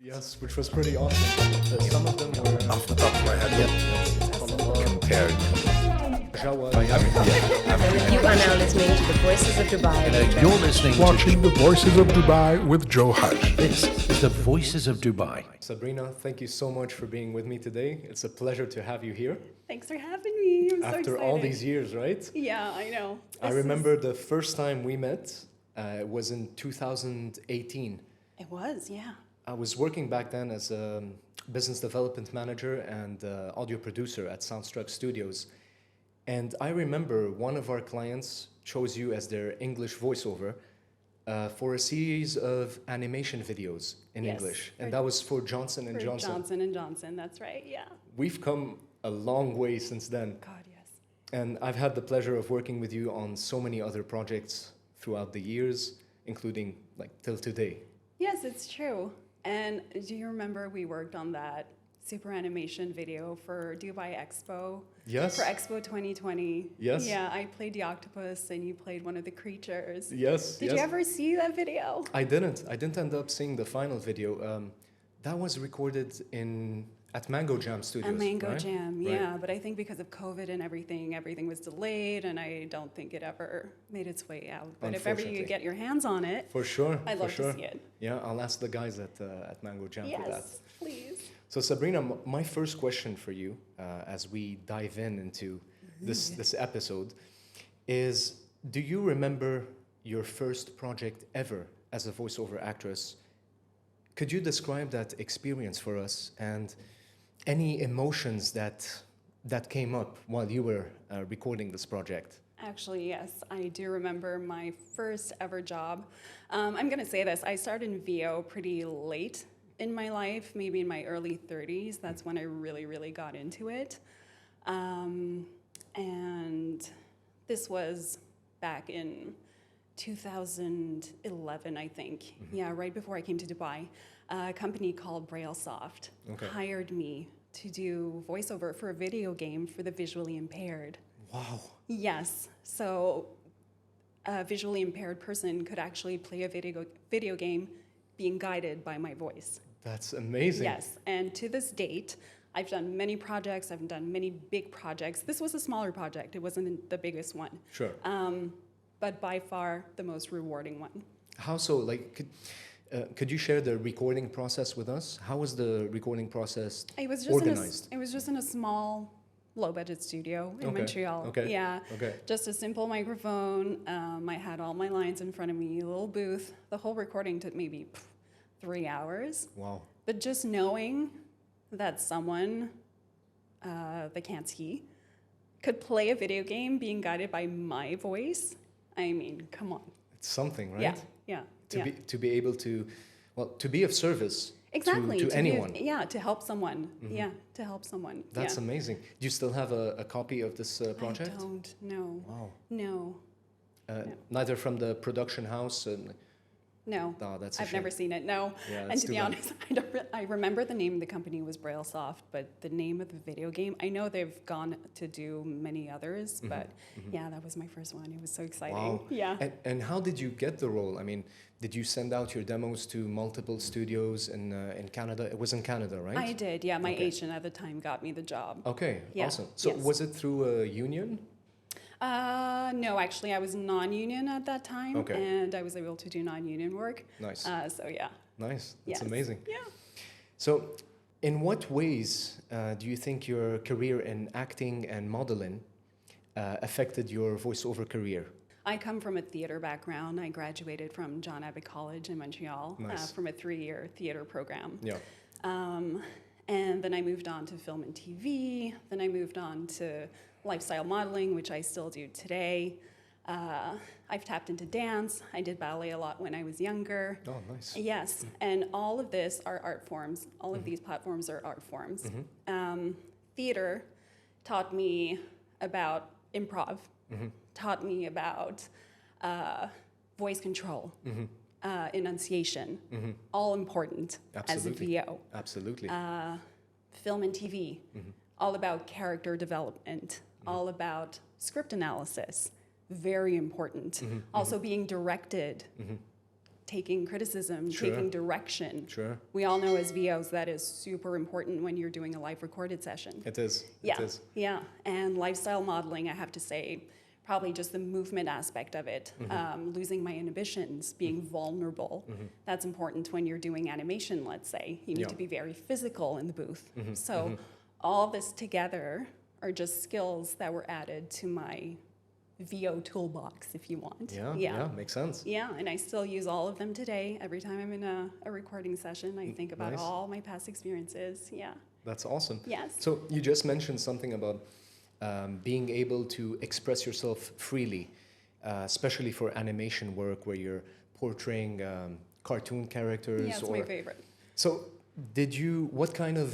Yes, which was pretty awesome. Some of them were Off the top of my head, compared. You are now listening to the Voices of Dubai. You're listening Watching the Voices of Dubai with Joe Hage. This is the Voices of Dubai. Sabrina, thank you so much for being with me today. It's a pleasure to have you here. Thanks for having me. I'm so After excited. all these years, right? Yeah, I know. I remember the first time we met was in 2018. It was, yeah. I was working back then as a business development manager and audio producer at Soundstruck Studios. And I remember one of our clients chose you as their English voiceover for a series of animation videos in Yes, English. And that was for Johnson & For Johnson. Johnson & Johnson, that's right, yeah. We've come a long way since then. God, yes. And I've had the pleasure of working with you on so many other projects throughout the years, including like till today. Yes, it's true. And do you remember we worked on that super animation video for Dubai Expo? Yes. For Expo 2020. Yes. Yeah, I played the octopus and you played one of the creatures. Yes. Did you ever see that video? I didn't end up seeing the final video. That was recorded at Mango Jam Studios. A Mango right? Jam, Right. yeah. But I think because of COVID and everything was delayed, and I don't think it ever made its way out. But if ever you Unfortunately. get your hands on it, For sure. I'd for love sure. to see it. Yeah, I'll ask the guys at Mango Jam for that. Yes, please. So Sabrina, my first question for you, as we dive into this episode, is: do you remember your first project ever as a voiceover actress? Could you describe that experience for us and any emotions that came up while you were recording this project? Actually, yes, I do remember my first ever job. I'm going to say this. I started in VO pretty late in my life, maybe in my early 30s. That's when I really got into it. And this was back in 2011, I think. Yeah, right before I came to Dubai. A company called BrailleSoft hired me to do voiceover for a video game for the visually impaired. Wow. Yes, so a visually impaired person could actually play a video game being guided by my voice. That's amazing. Yes, and to this date, I've done many projects, I've done many big projects. This was a smaller project, it wasn't the biggest one. Sure. But by far the most rewarding one. How so? Like, could you share the recording process with us? How was the recording process It was just organized? it was just in a small, low-budget studio in Montreal. Okay. Yeah. Okay. Just a simple microphone. I had all my lines in front of me, a little booth. The whole recording took maybe 3 hours. Wow. But just knowing that someone that can't see could play a video game being guided by my voice, I mean, come on. It's something, right? Yeah. To be able to, well, to be of service Exactly. to anyone. To help someone. Yeah, to help someone. That's amazing. Do you still have a copy of this project? I don't, no. Wow. No. Neither from the production house and. No, Oh, that's a I've shame. never seen it. No, Yeah, and that's to too be bad. honest, I remember the name of the company was BrailleSoft, but the name of the video game, I know they've gone to do many others, but yeah, that was my first one. It was so exciting. Wow. Yeah. And how did you get the role? I mean, did you send out your demos to multiple studios in Canada? It was in Canada, right? I did. Yeah, my Okay. agent at the time got me the job. Okay. Yeah, Awesome. So yes. was it through a union? No, actually, I was non-union at that time, Okay. and I was able to do non-union work. Nice. So yeah. Nice. That's Yes. amazing. Yeah. So, in what ways do you think your career in acting and modeling affected your voiceover career? I come from a theater background. I graduated from John Abbott College in Montreal Nice. from a 3-year theater program. Yeah. And then I moved on to film and TV. Then I moved on to lifestyle modeling, which I still do today. I've tapped into dance. I did ballet a lot when I was younger. Oh, nice. Yes, and all of this are art forms. All of these platforms are art forms. Theater taught me about improv, taught me about voice control, enunciation, all important Absolutely. as a VO. Absolutely. Film and TV, all about character development, all about script analysis, very important. Also being directed taking criticism, Sure. taking direction. Sure. We all know as VOs that is super important when you're doing a live recorded session. It is. Yeah, It is. yeah. And lifestyle modeling, I have to say, probably just the movement aspect of it, losing my inhibitions, being vulnerable. That's important when you're doing animation, let's say. You need Yeah. to be very physical in the booth. So all this together are just skills that were added to my VO toolbox, if you want. Yeah, makes sense. Yeah, and I still use all of them today. Every time I'm in a recording session, I think about Nice. all my past experiences. Yeah. That's awesome. Yes. So you just mentioned something about being able to express yourself freely, especially for animation work where you're portraying cartoon characters. Yeah, it's my favorite. So what kind of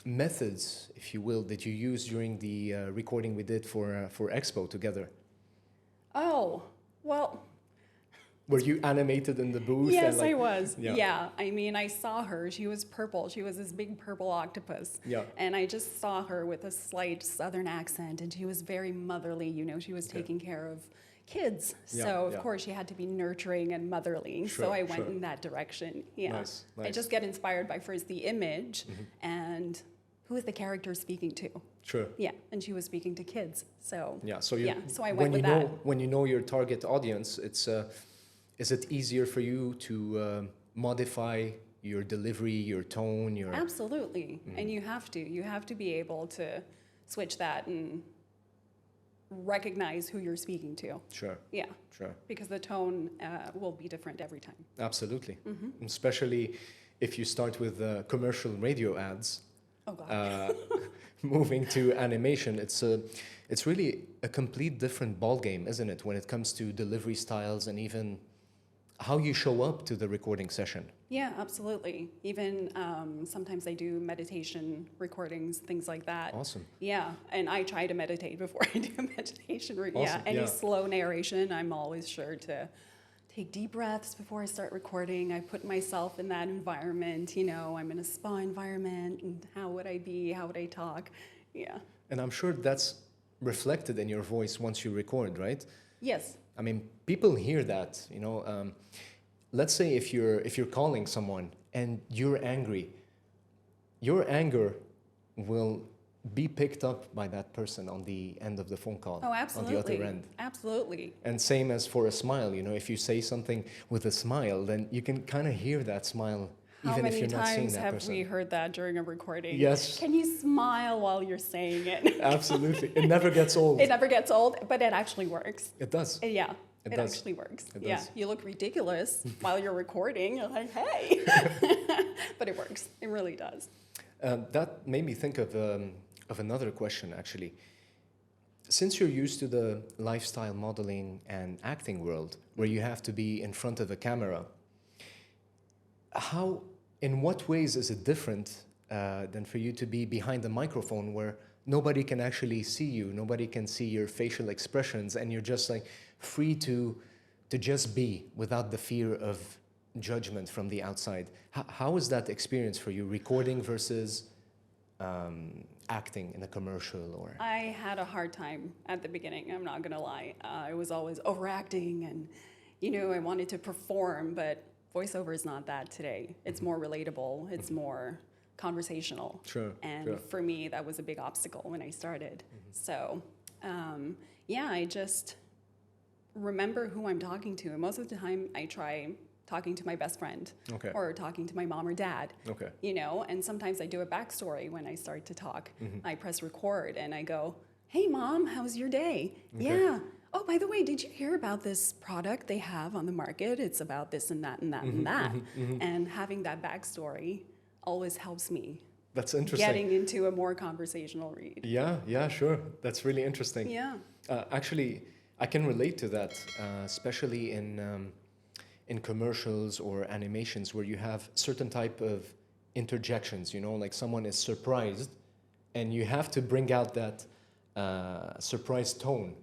methods, if you will, did you use during the recording we did for Expo together? Oh, well, Were you animated in the booth? yes, and like, I was. Yeah. Yeah. I mean, I saw her. She was purple. She was this big purple octopus. Yeah. And I just saw her with a slight southern accent, and she was very motherly. You know, she was taking care of kids. Yeah, So, of yeah. course, she had to be nurturing and motherly. Sure, so I went sure. in that direction. Yeah. Nice, I nice. just get inspired by first the image and who is the character speaking to. Sure. Yeah. And she was speaking to kids. So, Yeah. So so I when went you with know that. when you know your target audience, it's is it easier for you to modify your delivery, your tone, your Absolutely. And you have to. You have to be able to switch that and recognize who you're speaking to. Sure. Yeah. Sure. Because the tone will be different every time. Absolutely. Especially if you start with commercial radio ads. Oh, God. Moving to animation, it's really a complete different ballgame, isn't it, when it comes to delivery styles and even how you show up to the recording session. Yeah, absolutely. Even sometimes I do meditation recordings, things like that. Awesome. Yeah, and I try to meditate before I do meditation. Yeah, Awesome, any yeah. slow narration, I'm always sure to take deep breaths before I start recording. I put myself in that environment. You know, I'm in a spa environment, and how would I be? How would I talk? Yeah. And I'm sure that's reflected in your voice once you record, right? Yes. I mean, people hear that, you know. Let's say if you're calling someone and you're angry, your anger will be picked up by that person on the end of the phone call. Oh, absolutely. On the other end. Absolutely. And same as for a smile, you know, if you say something with a smile, then you can kind of hear that smile How even if many you're not seeing times that have person. we heard that during a recording? Yes. Can you smile while you're saying it? Absolutely. It never gets old. It never gets old, but it actually works. It does. Yeah, It it does. actually works. It Yeah, does. you look ridiculous while you're recording. You're like, hey, but it works. It really does. That made me think of another question, actually. Since you're used to the lifestyle modeling and acting world, where you have to be in front of a camera, in what ways is it different than for you to be behind the microphone where nobody can actually see you, nobody can see your facial expressions, and you're just like free to just be without the fear of judgment from the outside? How is that experience for you, recording versus acting in a commercial? Or I had a hard time at the beginning. I'm not gonna lie. I was always overacting, and I wanted to perform, but voiceover is not that today. It's more relatable. It's more conversational. Sure, And sure. for me, that was a big obstacle when I started. So, I just remember who I'm talking to. And most of the time, I try talking to my best friend Okay. or talking to my mom or dad. Okay. And sometimes I do a backstory when I start to talk. I press record and I go, hey, Mom, how's your day? Yeah. Oh, by the way, did you hear about this product they have on the market? It's about this and that and that and that. And having that backstory always helps me That's interesting. getting into a more conversational read. Yeah, sure. That's really interesting. Yeah. Actually, I can relate to that, especially in commercials or animations where you have certain type of interjections, like someone is surprised and you have to bring out that surprise tone.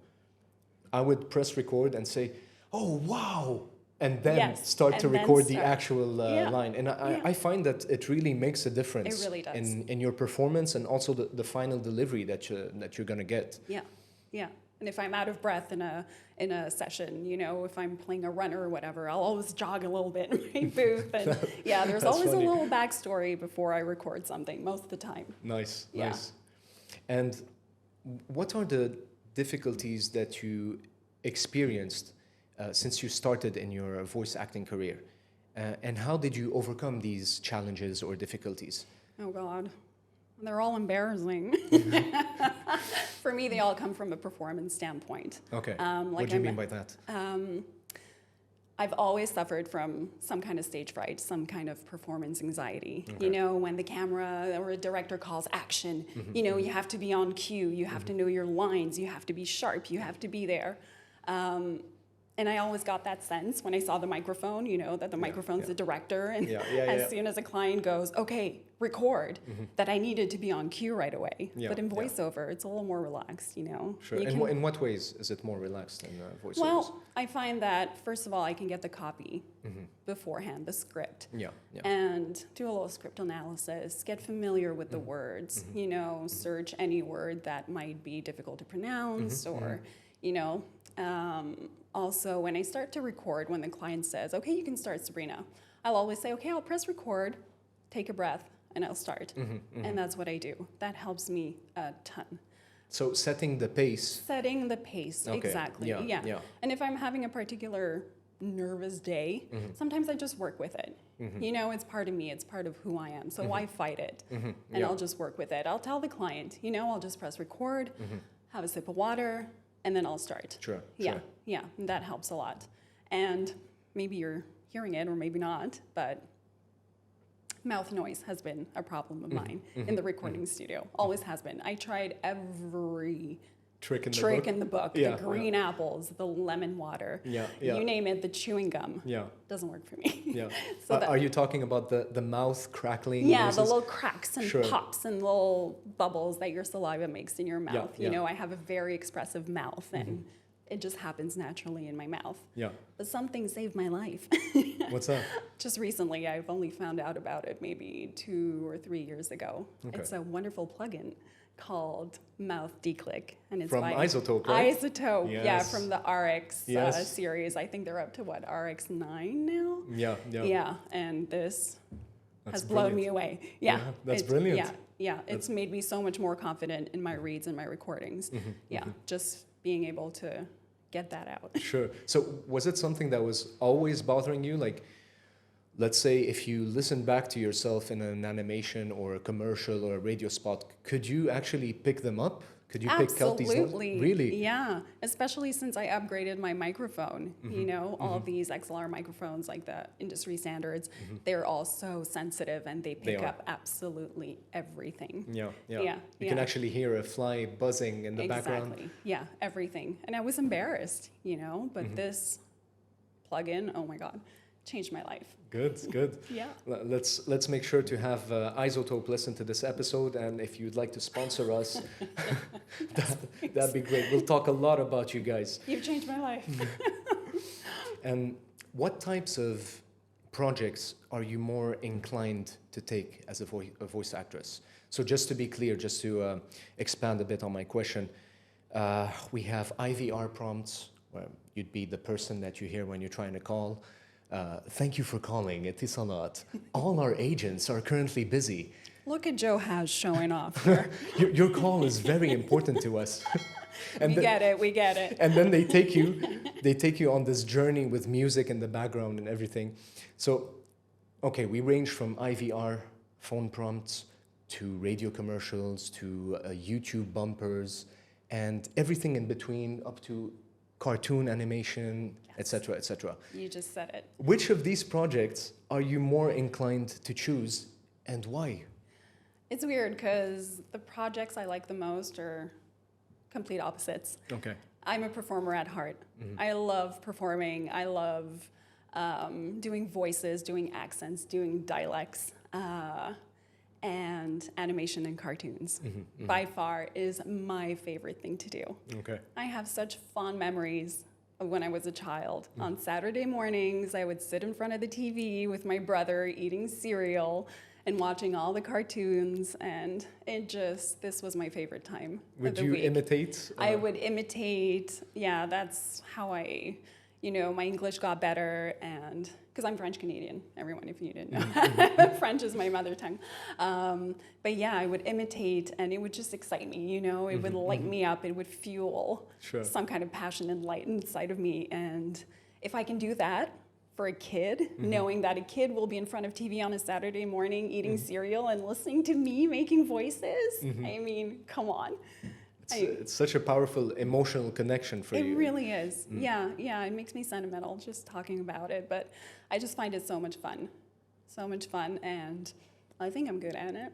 I would press record and say, oh, wow, and then Yes, start to and then record the start. actual Yeah, line. And yeah. I find that it really makes a difference It really does. in your performance and also the final delivery that you're going to get. Yeah. Yeah. And if I'm out of breath in a session, you know, if I'm playing a runner or whatever, I'll always jog a little bit in my booth. And yeah, there's That's always funny. a little backstory before I record something, most of the time. Nice, Yeah. nice. And what are the difficulties that you experienced since you started in your voice acting career? And how did you overcome these challenges or difficulties? Oh God, they're all embarrassing. For me, they all come from a performance standpoint. Okay, Like what do you I'm- mean by that? I've always suffered from some kind of stage fright, some kind of performance anxiety. Okay. You know, when the camera or a director calls action, you know, you have to be on cue, you have to know your lines, you have to be sharp, you have to be there. And I always got that sense when I saw the microphone, you know, that the microphone's the director. And as soon as a client goes, okay, record, that I needed to be on cue right away. Yeah, But in yeah. voiceover, it's a little more relaxed, you know. Sure. You In, can- in what ways is it more relaxed than voiceovers? well, I find that, first of all, I can get the copy beforehand, the script, yeah, yeah. and do a little script analysis, get familiar with the words, you know, search any word that might be difficult to pronounce or, you know. Also, when I start to record, when the client says, okay, you can start, Sabrina, I'll always say, okay, I'll press record, take a breath, and I'll start. And that's what I do. That helps me a ton. So setting the pace. Setting the pace, Okay, exactly. yeah, Yeah, yeah. And if I'm having a particular nervous day, sometimes I just work with it. You know, it's part of me, it's part of who I am. So why fight it? And Yeah. I'll just work with it. I'll tell the client, you know, I'll just press record, have a sip of water, and then I'll start. Sure, Yeah, sure. yeah, and that helps a lot. And maybe you're hearing it or maybe not, but mouth noise has been a problem of mine in the recording studio. Always has been. I tried every Trick in the trick book? in the book. Yeah, The green apples, the lemon water. Yeah, yeah. You name it, the chewing gum. Yeah. Doesn't work for me. Yeah. So that- Are you talking about the mouth crackling? yeah, the noises? little cracks and Sure. pops and little bubbles that your saliva makes in your mouth. yeah. You know, I have a very expressive mouth and it just happens naturally in my mouth. Yeah. But something saved my life. What's that? Just recently, I've only found out about it maybe 2 or 3 years ago. Okay. It's a wonderful plugin called Mouth Declick, and it's From by Isotope, right? Isotope, yeah, Yes. from the RX Yes. series. I think they're up to what, RX 9 now? Yeah, yeah. Yeah, and this That's has blown me brilliant. away. Yeah, that's it's- brilliant. Yeah, yeah, it's made me so much more confident in my reads and my recordings. Yeah, just being able to get that out. Sure. So was it something that was always bothering you? Like, let's say if you listen back to yourself in an animation or a commercial or a radio spot, could you actually pick them up? Could you pick out these notes? Absolutely. Really? Yeah, especially since I upgraded my microphone. You know, all of these XLR microphones, like the industry standards, they're all so sensitive and they pick are. up absolutely everything. Yeah, yeah. Yeah, You can yeah. actually hear a fly buzzing in the background. Exactly. Yeah, everything. And I was embarrassed, you know, but this plugin, oh my God, changed my life. Good, good. Yeah. Let's make sure to have Isotope listen to this episode, and if you'd like to sponsor us, that'd be great. We'll talk a lot about you guys. You've changed my life. And what types of projects are you more inclined to take as a voice actress? So just to be clear, just to expand a bit on my question, we have IVR prompts, where you'd be the person that you hear when you're trying to call. Thank you for calling. It is a lot. All our agents are currently busy. Look at Joe Hage showing off here. Your call is very important to us. We get it. And then they take you on this journey with music in the background and everything. So, okay, we range from IVR phone prompts to radio commercials to YouTube bumpers and everything in between, up to cartoon animation, etc., etc. You just said it. Which of these projects are you more inclined to choose, and why? It's weird because the projects I like the most are complete opposites. Okay. I'm a performer at heart. I love performing. I love doing voices, doing accents, doing dialects, and animation and cartoons. By far is my favorite thing to do. Okay. I have such fond memories of when I was a child. On Saturday mornings, I would sit in front of the TV with my brother eating cereal and watching all the cartoons, and this was my favorite time Would of the you week. imitate? I would imitate, yeah, that's how my English got better, and because I'm French Canadian, everyone, if you didn't know. French is my mother tongue. But yeah, I would imitate, and it would just excite me, it would light me up, it would fuel some kind of passion and light inside of me. And if I can do that for a kid, knowing that a kid will be in front of TV on a Saturday morning eating cereal and listening to me making voices, I mean, come on. It's such a powerful emotional connection for you. It really is. Yeah, it makes me sentimental just talking about it, but I just find it so much fun. So much fun, and I think I'm good at it.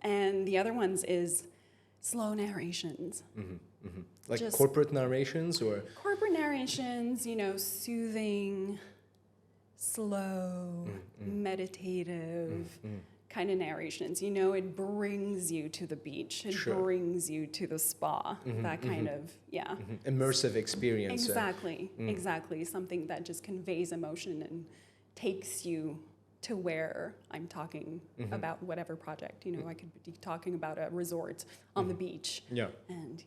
And the other ones is slow narrations. Like Just- corporate narrations or? Corporate narrations, soothing, slow, meditative kind of narrations. It brings you to the beach. It brings you to the spa. That kind of, yeah. Immersive experience. Exactly. Something that just conveys emotion and takes you to where I'm talking about whatever project. I could be talking about a resort on the beach. Yeah. And,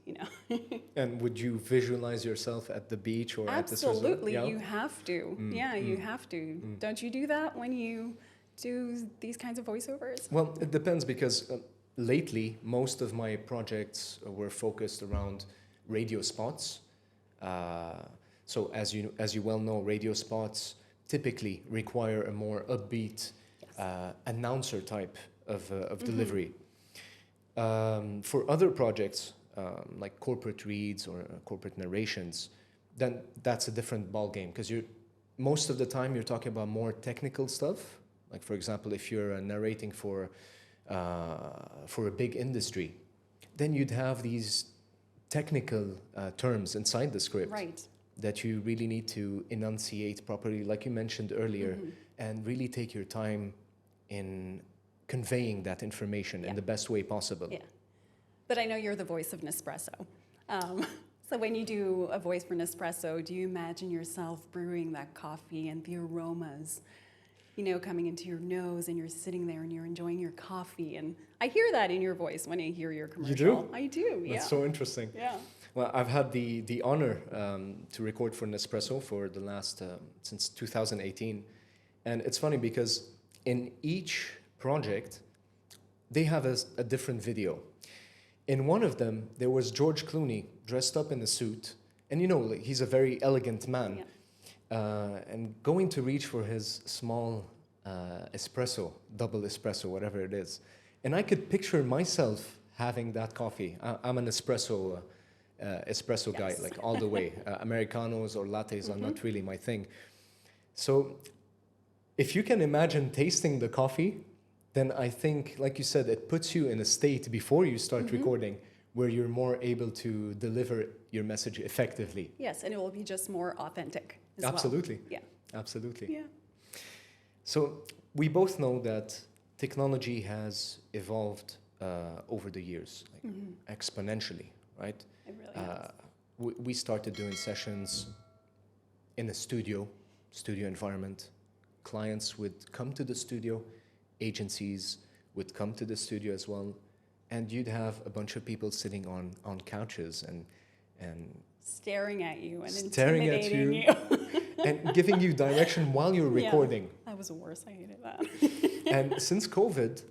And would you visualize yourself at the beach or at this resort? Absolutely, Yeah? you have to. Yeah, you have to. Don't you do that when you do these kinds of voiceovers? Well, it depends because lately most of my projects were focused around radio spots. So as you well know, radio spots typically require a more upbeat announcer type of delivery. For other projects, like corporate reads or corporate narrations, then that's a different ballgame because most of the time you're talking about more technical stuff. Like for example, if you're narrating for a big industry, then you'd have these technical terms inside the script. Right. That you really need to enunciate properly, like you mentioned earlier, and really take your time in conveying that information in the best way possible. Yeah. But I know you're the voice of Nespresso. So when you do a voice for Nespresso, do you imagine yourself brewing that coffee and the aromas, coming into your nose, and you're sitting there and you're enjoying your coffee? And I hear that in your voice when I hear your commercial. do? I do, yeah. That's so interesting. Yeah. Well, I've had the honor to record for Nespresso for the last, since 2018. And it's funny because in each project, they have a different video. In one of them, there was George Clooney dressed up in a suit. And like, he's a very elegant man. Yeah. And going to reach for his small espresso, double espresso, whatever it is. And I could picture myself having that coffee. I'm an espresso guy, like all the way. Americanos or lattes are not really my thing. So if you can imagine tasting the coffee, then I think, like you said, it puts you in a state before you start recording where you're more able to deliver your message effectively. Yes, and it will be just more authentic as Absolutely. well. Yeah. Absolutely. Yeah. So we both know that technology has evolved over the years, like exponentially, right? It really has. We started doing sessions in a studio environment. Clients would come to the studio, agencies would come to the studio as well, and you'd have a bunch of people sitting on couches and Staring at you and staring at intimidating you and giving you direction while you're Yeah. recording. That was the worst. I hated that. And since COVID,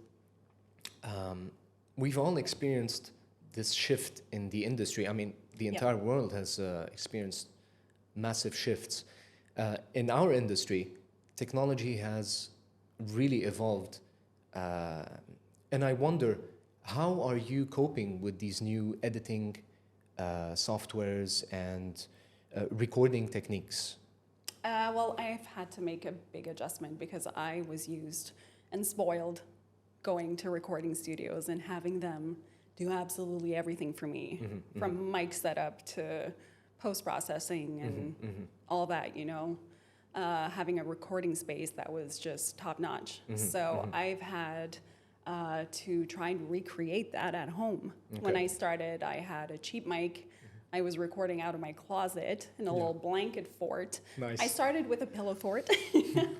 we've all experienced this shift in the industry. I mean, the entire world has experienced massive shifts. In our industry, technology has really evolved. And I wonder, how are you coping with these new editing softwares and recording techniques? Well, I've had to make a big adjustment because I was used and spoiled going to recording studios and having them do absolutely everything for me, from mic setup to post-processing and all that, having a recording space that was just top-notch. So I've had to try and recreate that at home. When I started, I had a cheap mic. I was recording out of my closet in a little blanket fort. Nice. I started with a pillow fort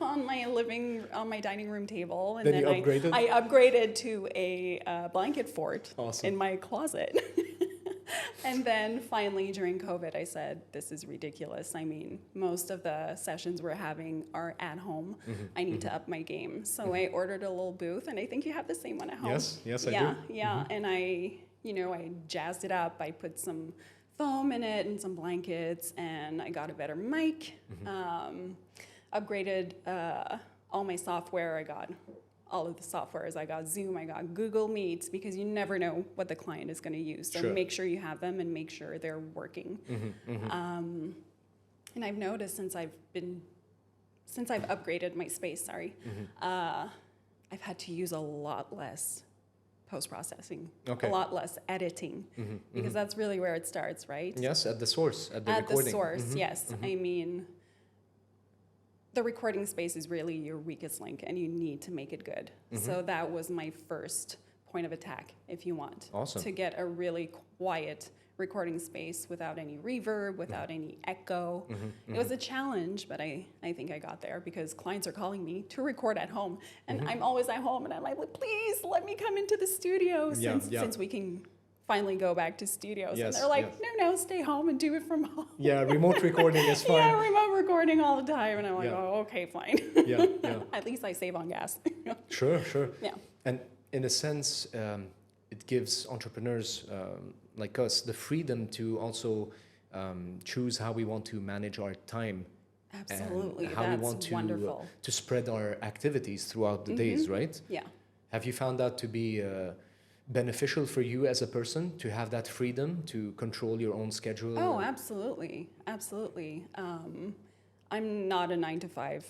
on my dining room table, and Then then you upgraded? I upgraded to a blanket fort Awesome. in my closet. And then finally during COVID, I said, this is ridiculous. I mean, most of the sessions we're having are at home. I need to up my game. So I ordered a little booth, and I think you have the same one at home. Yes, I yeah, do. Yeah, and I jazzed it up. I put some foam in it and some blankets, and I got a better mic, upgraded all my software. I got all of the softwares. I got Zoom, I got Google Meets, because you never know what the client is going to use. So Sure. make sure you have them and make sure they're working. And I've noticed since I've upgraded my space, I've had to use a lot less post-processing, Okay. a lot less editing, because that's really where it starts, right? Yes, at the source, at the At recording. the source, yes. I mean, the recording space is really your weakest link, and you need to make it good. So that was my first point of attack, if you want. Awesome. To get a really quiet recording space without any reverb, without any echo. It was a challenge, but I think I got there, because clients are calling me to record at home, and I'm always at home, and I'm like, please let me come into the studio since we can finally go back to studios. Yes, and they're like, yes. no, stay home and do it from home. Yeah, remote recording is fine. Yeah, remote recording all the time. And I'm like, Yeah. oh, okay, fine. Yeah. At least I save on gas. Sure. Yeah. And in a sense, it gives entrepreneurs like us the freedom to also choose how we want to manage our time. Absolutely. And how That's we want wonderful. to spread our activities throughout the days, right? Yeah. Have you found that to be beneficial for you as a person, to have that freedom to control your own schedule? Oh, absolutely. Absolutely. I'm not a 9-to-5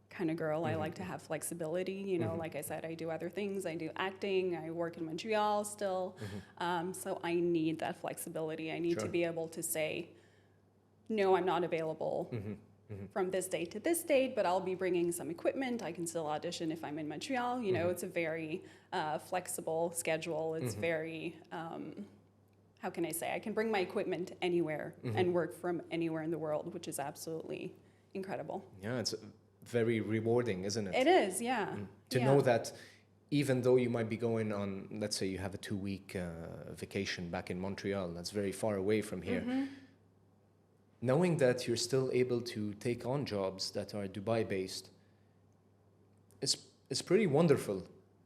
kind of girl. I like to have flexibility. You know, like I said, I do other things. I do acting. I work in Montreal still. So I need that flexibility. I need Sure. to be able to say, no, I'm not available from this date to this date, but I'll be bringing some equipment. I can still audition if I'm in Montreal. You know, it's a very flexible schedule. It's very, how can I say? I can bring my equipment anywhere and work from anywhere in the world, which is absolutely incredible. Yeah, it's very rewarding, isn't it? It is, yeah. To Yeah. know that even though you might be going on, let's say you have a 2-week vacation back in Montreal, that's very far away from here, knowing that you're still able to take on jobs that are Dubai-based is pretty wonderful.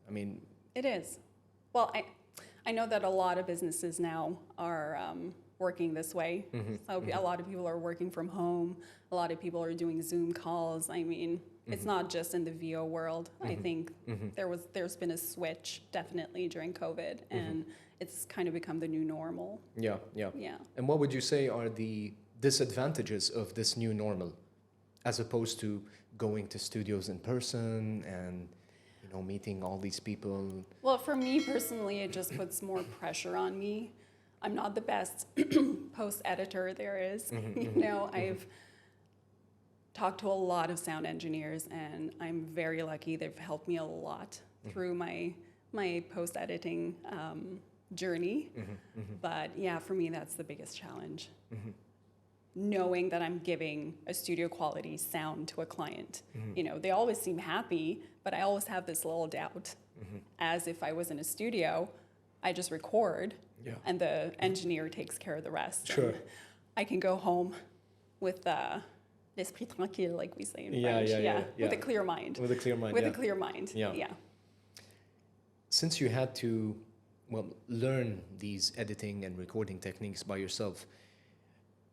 I mean, It is. Well, I know that a lot of businesses now are working this way. So a lot of people are working from home. A lot of people are doing Zoom calls. I mean, it's not just in the VO world. I think there's been a switch definitely during COVID, and it's kind of become the new normal. yeah. Yeah. And what would you say are the disadvantages of this new normal, as opposed to going to studios in person and meeting all these people? Well, for me personally, it just puts more pressure on me. I'm not the best post editor there is. I've talked to a lot of sound engineers, and I'm very lucky. They've helped me a lot through my post editing journey. But yeah, for me, that's the biggest challenge. Knowing that I'm giving a studio quality sound to a client. They always seem happy, but I always have this little doubt. As if I was in a studio, I just record, and the engineer takes care of the rest. Sure. And I can go home with l'esprit tranquille, like we say in Yeah, French. yeah. With a clear mind. With a clear mind, With yeah. a clear mind. Yeah. Since you had to, learn these editing and recording techniques by yourself,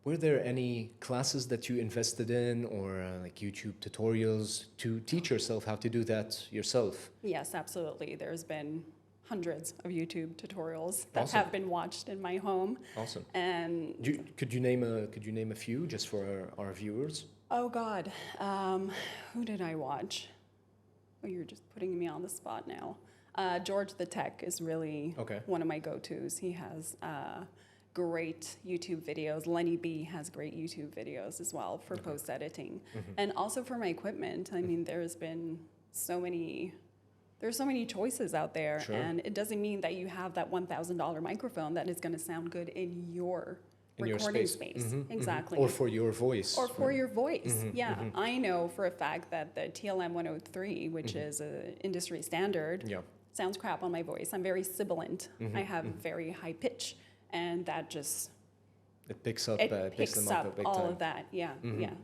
were there any classes that you invested in, or like YouTube tutorials to teach yourself how to do that yourself? Yes, absolutely. There's been hundreds of YouTube tutorials that Awesome. have been watched in my home. Awesome. And Could you name a few just for our viewers? oh God, who did I watch? Oh, you're just putting me on the spot now. George the Tech is really Okay. one of my go-tos. He has great YouTube videos. Lenny B has great YouTube videos as well for post-editing. And also for my equipment. I mean, there's so many choices out there. Sure. And it doesn't mean that you have that $1,000 microphone that is going to sound good in your In your recording space. space. Exactly. Or for your voice. Or for your voice. Yeah. I know for a fact that the TLM 103, which is an industry standard, Yeah. sounds crap on my voice. I'm very sibilant. I have very high pitch, and that just It picks up, picks them up a up big all time. of that. Yeah,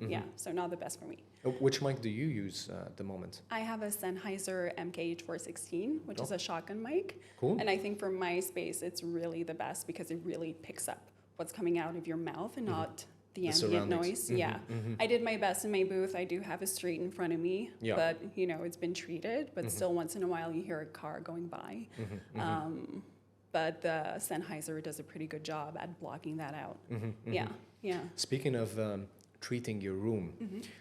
yeah. So not the best for me. Which mic do you use at the moment? I have a Sennheiser MKH416, which is a shotgun mic. Cool. And I think for my space, it's really the best because it really picks up what's coming out of your mouth and not the ambient surroundings. noise. Yeah. I did my best in my booth. I do have a street in front of me, Yeah. but you know, it's been treated, but still once in a while you hear a car going by. But the Sennheiser does a pretty good job at blocking that out. Yeah, yeah. Speaking of treating your room,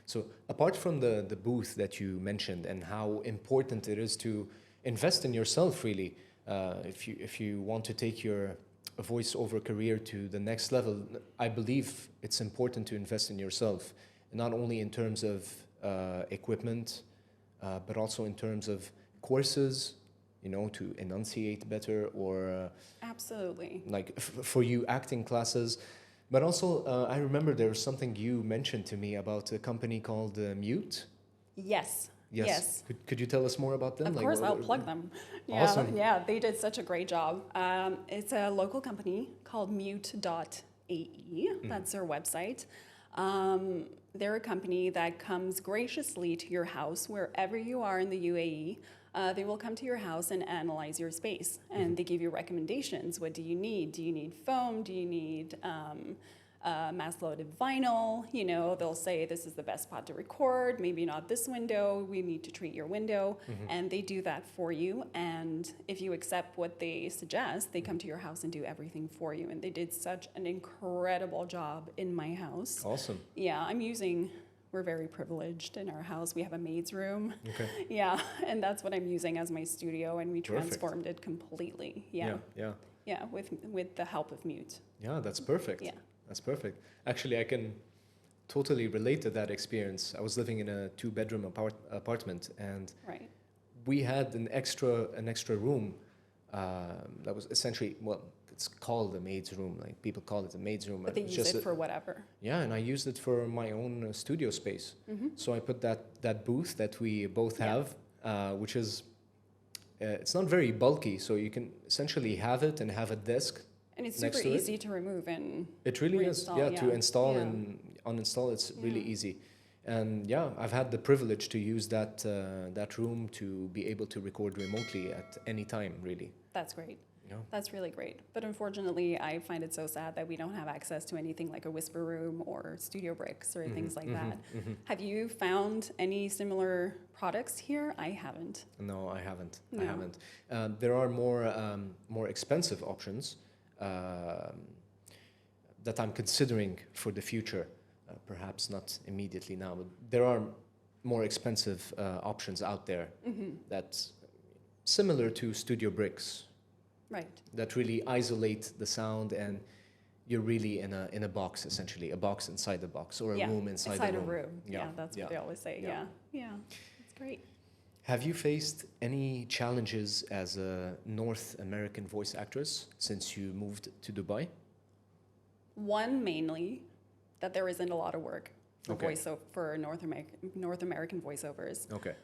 so apart from the booth that you mentioned and how important it is to invest in yourself, really, if you want to take your voiceover career to the next level, I believe it's important to invest in yourself, not only in terms of equipment, but also in terms of courses, you know, to enunciate better, or Absolutely. like for you, acting classes. But also, I remember there was something you mentioned to me about a company called Mute. Yes. Yes. Could you tell us more about them? Of Like, course, what- I'll plug them. Yeah, Awesome. yeah, they did such a great job. It's a local company called mute.ae. That's their website. They're a company that comes graciously to your house wherever you are in the UAE. They will come to your house and analyze your space, and they give you recommendations. What do you need? Do you need foam? Do you need mass-loaded vinyl? You know, they'll say this is the best spot to record. Maybe not this window. We need to treat your window, and they do that for you. And if you accept what they suggest, they come to your house and do everything for you. And they did such an incredible job in my house. Awesome. Yeah, we're very privileged in our house. We have a maid's room. Okay. Yeah, and that's what I'm using as my studio, and we Perfect. transformed it completely. Yeah, Yeah. with the help of Mute. Yeah, that's perfect. Yeah. That's perfect. Actually, I can totally relate to that experience. I was living in a 2-bedroom apartment, and Right. we had an extra room that was essentially, well, it's called a maid's room. Like, people call it a maid's room. But they It's use just it for whatever. Yeah, and I used it for my own studio space. So I put that booth that we both have, which is, it's not very bulky, so you can essentially have it and have a desk. And it's Next super to it? easy to remove and It really is, reinstall, yeah, to yeah. install Yeah. and uninstall, it's really Yeah. easy. And yeah, I've had the privilege to use that room to be able to record remotely at any time, really. that's great. Yeah. That's really great. But unfortunately, I find it so sad that we don't have access to anything like a whisper room or studio bricks or things like that. Have you found any similar products here? I haven't. No, I haven't. I No. haven't. There are more expensive options that I'm considering for the future. Perhaps not immediately now, but there are more expensive options out there that's similar to studio bricks, Right. that really isolate the sound, and you're really in a box, essentially, a box inside the box, or a Yeah, room inside inside the a room. room. Yeah, that's what they always say. Yeah. Yeah. Yeah. It's great. Have you faced any challenges as a North American voice actress since you moved to Dubai? One, mainly, that there isn't a lot of work for Okay. for North American voiceovers. Okay.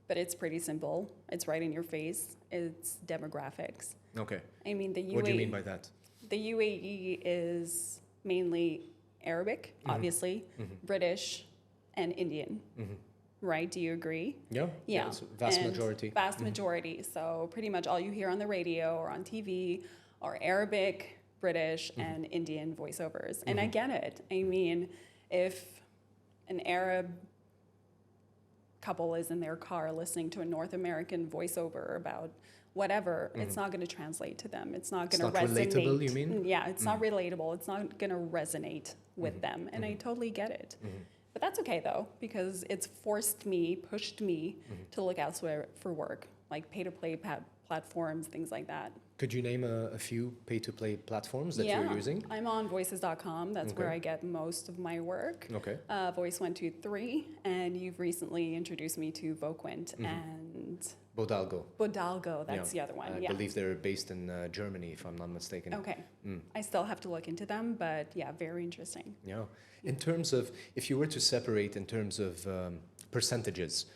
But it's pretty simple. It's right in your face. It's demographics. Okay. I mean, the UAE. What do you mean by that? The UAE is mainly Arabic, obviously, British, and Indian. Right? Do you agree? Yeah. Yeah. It's a vast And majority. Vast majority. So pretty much all you hear on the radio or on TV are Arabic, British, and Indian voiceovers. And I get it. I mean, if an Arab couple is in their car listening to a North American voiceover about whatever, it's not going to translate to them. It's not going to not resonate. relatable, you mean? Yeah, it's not relatable. It's not going to resonate with them. And I totally get it. But that's okay, though, because it's pushed me to look elsewhere for work, like pay-to-play platforms, things like that. Could you name a few pay-to-play platforms that you're using? I'm on voices.com. That's where I get most of my work. Okay. Voice 123, and you've recently introduced me to Voquent and Bodalgo. Bodalgo, that's the other one. I believe they're based in Germany, if I'm not mistaken. Okay. I still have to look into them, but yeah, very interesting. Yeah. In terms of, if you were to separate in terms of percentages,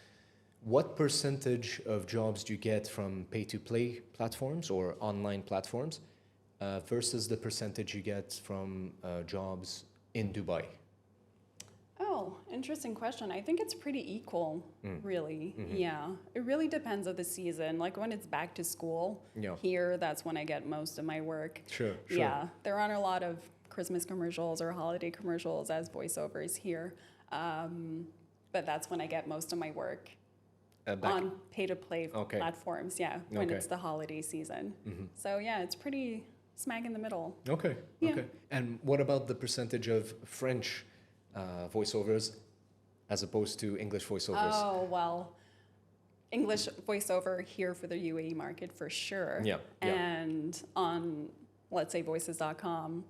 what percentage of jobs do you get from pay-to-play platforms or online platforms versus the percentage you get from jobs in Dubai? Oh, interesting question. I think it's pretty equal, really. Yeah. It really depends on the season. Like when it's back to school here, that's when I get most of my work. Sure. Yeah. There aren't a lot of Christmas commercials or holiday commercials as voiceovers here. But that's when I get most of my work on pay-to-play platforms. Yeah. When it's the holiday season. So yeah, it's pretty smack in the middle. Okay. And what about the percentage of French voiceovers as opposed to English voiceovers? Oh, well, English voiceover here for the UAE market for sure. Yeah. And on, let's say, voices.com,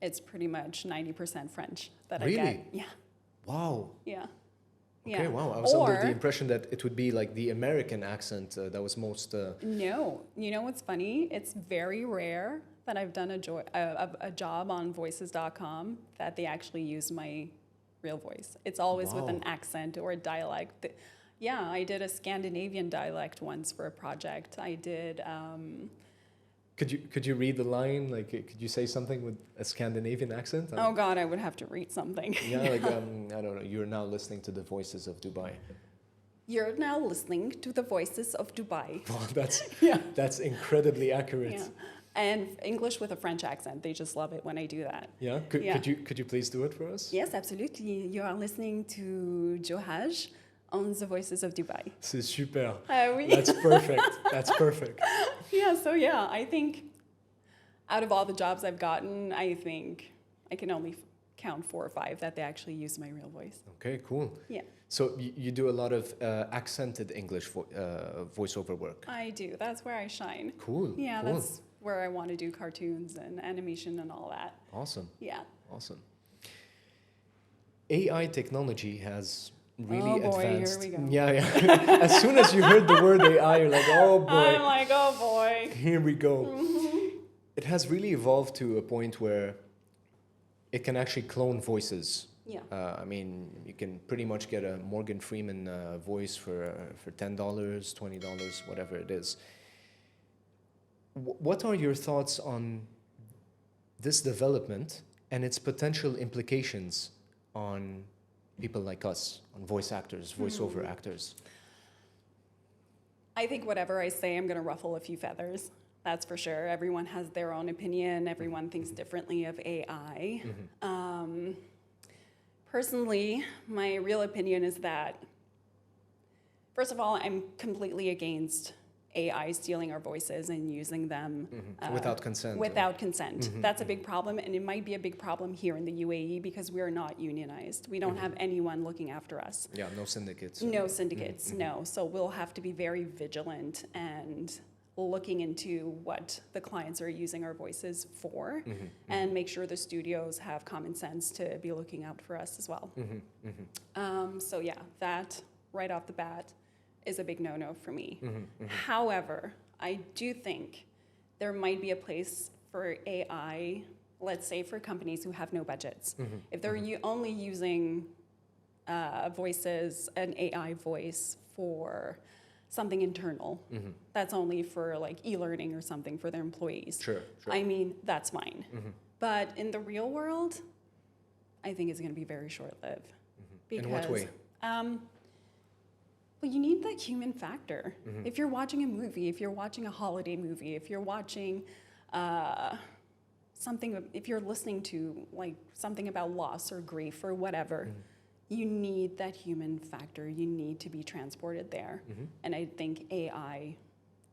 it's pretty much 90% French that I get. Yeah. Wow. Yeah. Okay, wow. I was under the impression that it would be like the American accent that was most... No. You know what's funny? It's very rare that I've done a job on voices.com that they actually use my real voice. It's always with an accent or a dialect. Yeah, I did a Scandinavian dialect once for a project. I did... Could you read the line? Like, could you say something with a Scandinavian accent? Oh God, I would have to read something. Yeah, like I don't know. You're now listening to the Voices of Dubai. You're now listening to the Voices of Dubai. Well, that's incredibly accurate. Yeah. And English with a French accent. They just love it when I do that. Yeah. Could you please do it for us? Yes, absolutely. You are listening to Hage on the Voices of Dubai. C'est super. Oui. That's perfect. That's perfect. Yeah, so yeah, I think out of all the jobs I've gotten, I think I can only count 4 or 5 that they actually use my real voice. Okay, cool. Yeah. So you do a lot of accented English voiceover work. I do. That's where I shine. Cool. Yeah, cool. that's where I want to do cartoons and animation and all that. Awesome. Yeah. Awesome. AI technology has really advanced. Here we go. Yeah. As soon as you heard the word AI, you're like, oh boy. I'm like, oh boy. Here we go. It has really evolved to a point where it can actually clone voices. Yeah. I mean, you can pretty much get a Morgan Freeman voice for $10, $20, whatever it is. What are your thoughts on this development and its potential implications on people like us, on voice actors, voiceover actors? I think whatever I say, I'm going to ruffle a few feathers. That's for sure. Everyone has their own opinion. Everyone thinks differently of AI. Personally, my real opinion is that, first of all, I'm completely against AI stealing our voices and using them without consent. Without consent. That's a big problem, and it might be a big problem here in the UAE because we are not unionized. We don't have anyone looking after us. Yeah, no syndicates. No syndicates, no. So we'll have to be very vigilant and looking into what the clients are using our voices for and make sure the studios have common sense to be looking out for us as well. So yeah, that right off the bat is a big no-no for me. However, I do think there might be a place for AI, let's say for companies who have no budgets. If they're only using voices, an AI voice for something internal, that's only for like e-learning or something for their employees. Sure. I mean, that's fine. But in the real world, I think it's going to be very short-lived. Because, in what way? Well, you need that human factor. If you're watching a movie, if you're watching a holiday movie, if you're watching something, if you're listening to like something about loss or grief or whatever, you need that human factor. You need to be transported there. And I think AI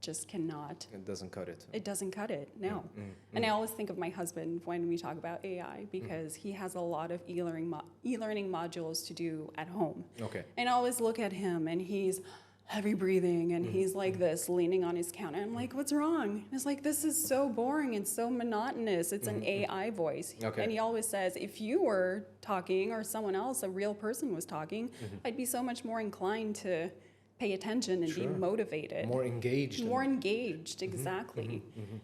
just cannot. It doesn't cut it. It doesn't cut it, no. And I always think of my husband when we talk about AI because he has a lot of e-learning modules to do at home. Okay. And I always look at him and he's heavy breathing and he's like this, leaning on his counter. I'm like, what's wrong? And it's like, this is so boring and so monotonous. It's an AI voice. Okay. And he always says, if you were talking or someone else, a real person was talking, I'd be so much more inclined to pay attention and be Sure. motivated. More engaged. More engaged, exactly.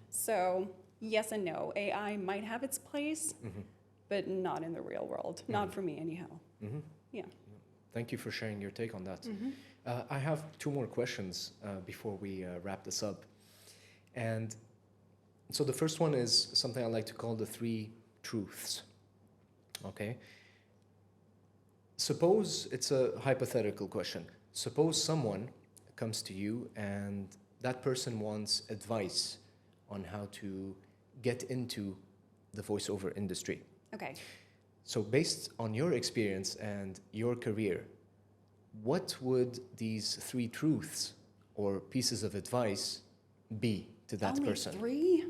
So yes and no. AI might have its place, but not in the real world. Not for me anyhow. Yeah. Thank you for sharing your take on that. I have two more questions before we wrap this up. And so the first one is something I like to call the three truths. Okay? Suppose it's a hypothetical question. Suppose someone comes to you and that person wants advice on how to get into the voiceover industry. Okay. So based on your experience and your career, what would these three truths or pieces of advice be to that Only person? 3?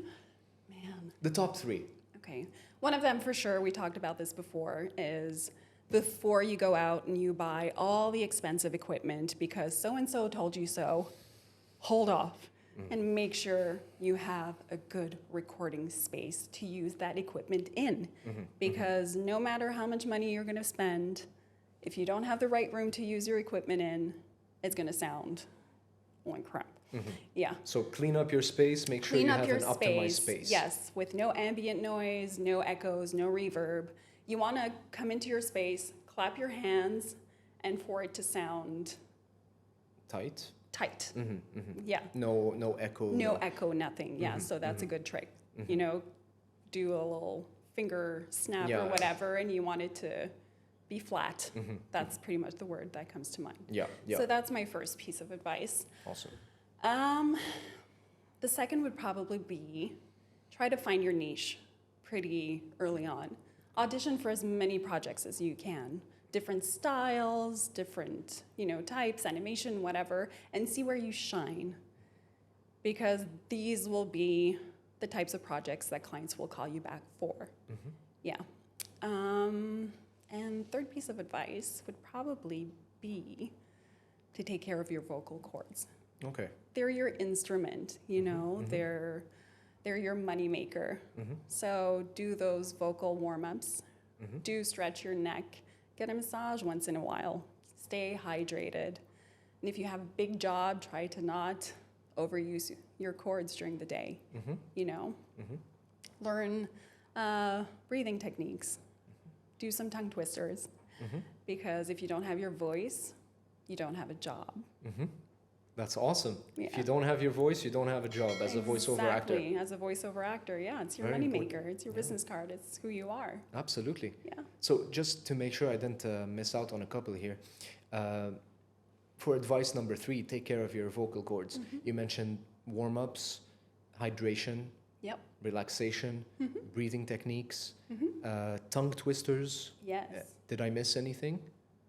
Man. The top 3. Okay. One of them for sure, we talked about this before, is before you go out and you buy all the expensive equipment because so-and-so told you so, hold off and make sure you have a good recording space to use that equipment in. Because no matter how much money you're going to spend, if you don't have the right room to use your equipment in, it's going to sound like crap. Yeah. So clean up your space, make sure Clean you up have your an optimized space. Yes, with no ambient noise, no echoes, no reverb. You want to come into your space, clap your hands, and for it to sound Tight. tight. Yeah. No echo. No echo, nothing. Yeah, so that's a good trick. You know, do a little finger snap Yeah. or whatever, and you want it to be flat. That's pretty much the word that comes to mind. Yeah, yeah. So that's my first piece of advice. Awesome. The second would probably be try to find your niche pretty early on. Audition for as many projects as you can. Different styles, different, types, animation, whatever, and see where you shine. Because these will be the types of projects that clients will call you back for. Yeah. And third piece of advice would probably be to take care of your vocal cords. Okay. They're your instrument, they're your moneymaker. So do those vocal warm-ups. Do stretch your neck. Get a massage once in a while. Stay hydrated. And if you have a big job, try to not overuse your cords during the day. Learn breathing techniques. Do some tongue twisters. Because if you don't have your voice, you don't have a job. That's awesome. If Yeah. you don't have your voice, you don't have a job as a voiceover actor. Exactly, as a voiceover actor, yeah. It's your Very moneymaker. important. It's your business card. It's who you are. Absolutely. Yeah. So just to make sure I didn't miss out on a couple here, for advice number 3, take care of your vocal cords. You mentioned warm-ups, hydration, Yep. relaxation, breathing techniques, tongue twisters. Yes. Did I miss anything?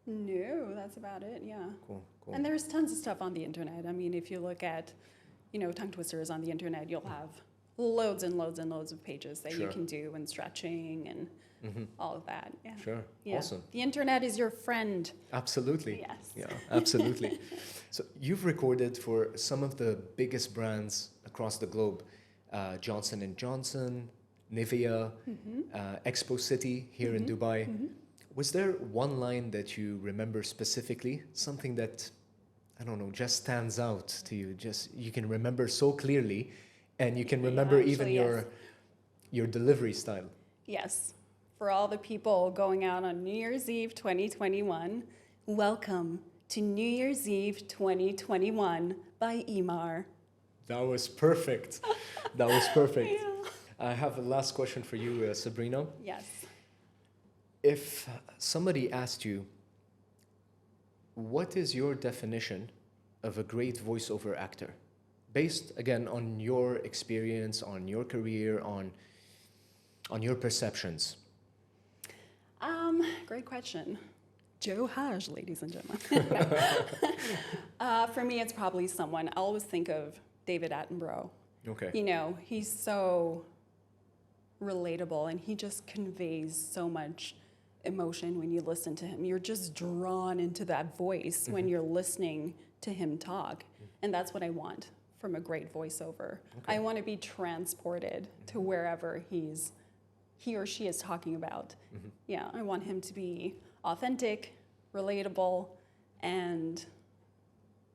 No, that's about it, yeah. Cool. And there's tons of stuff on the internet. I mean, if you look at, tongue twisters on the internet, you'll have loads and loads and loads of pages that you Sure. can do and stretching and all of that. Yeah. Sure. Yeah. Awesome. The internet is your friend. Absolutely. Yes. Yeah, absolutely. So you've recorded for some of the biggest brands across the globe, Johnson & Johnson, Nivea, Expo City here in Dubai. Was there one line that you remember specifically? Something that, I don't know, just stands out to you? Just you can remember so clearly, and you can remember even actually, your delivery style. Yes. For all the people going out on New Year's Eve 2021, welcome to New Year's Eve 2021 by Emar. That was perfect. That was perfect. Yeah. I have a last question for you, Sabrina. Yes. If somebody asked you, what is your definition of a great voiceover actor? Based, again, on your experience, on your career, on your perceptions. Great question. Joe Hage, ladies and gentlemen. For me, it's probably someone, I always think of David Attenborough. Okay. He's so relatable and he just conveys so much emotion when you listen to him. You're just drawn into that voice when you're listening to him talk. And that's what I want from a great voiceover. I want to be transported to wherever he or she is talking about. Yeah, I want him to be authentic, relatable, and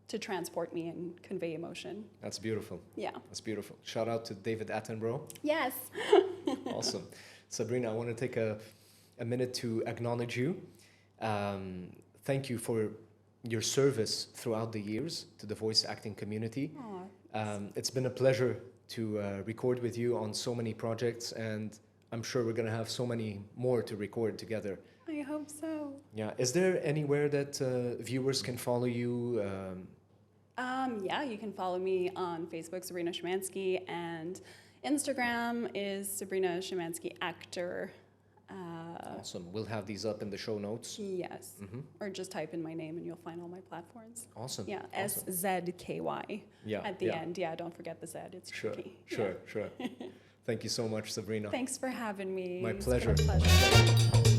to transport me and convey emotion. That's beautiful. Yeah. That's beautiful. Shout out to David Attenborough. Yes. Awesome. Sabrina, I want to take a minute to acknowledge you. Thank you for your service throughout the years to the voice acting community. It's been a pleasure to record with you on so many projects, and I'm sure we're going to have so many more to record together. I hope so. Yeah. Is there anywhere that viewers can follow you? Yeah, you can follow me on Facebook, Sabrina Schimanszky, and Instagram is Sabrina Schimanszky Actor. Awesome. We'll have these up in the show notes. Yes. Or just type in my name and you'll find all my platforms. Awesome. Yeah, Awesome. SZKY Yeah, at the yeah. end. Yeah, don't forget the Z. It's tricky. Sure. Thank you so much, Sabrina. Thanks for having me. My It's been a pleasure. pleasure.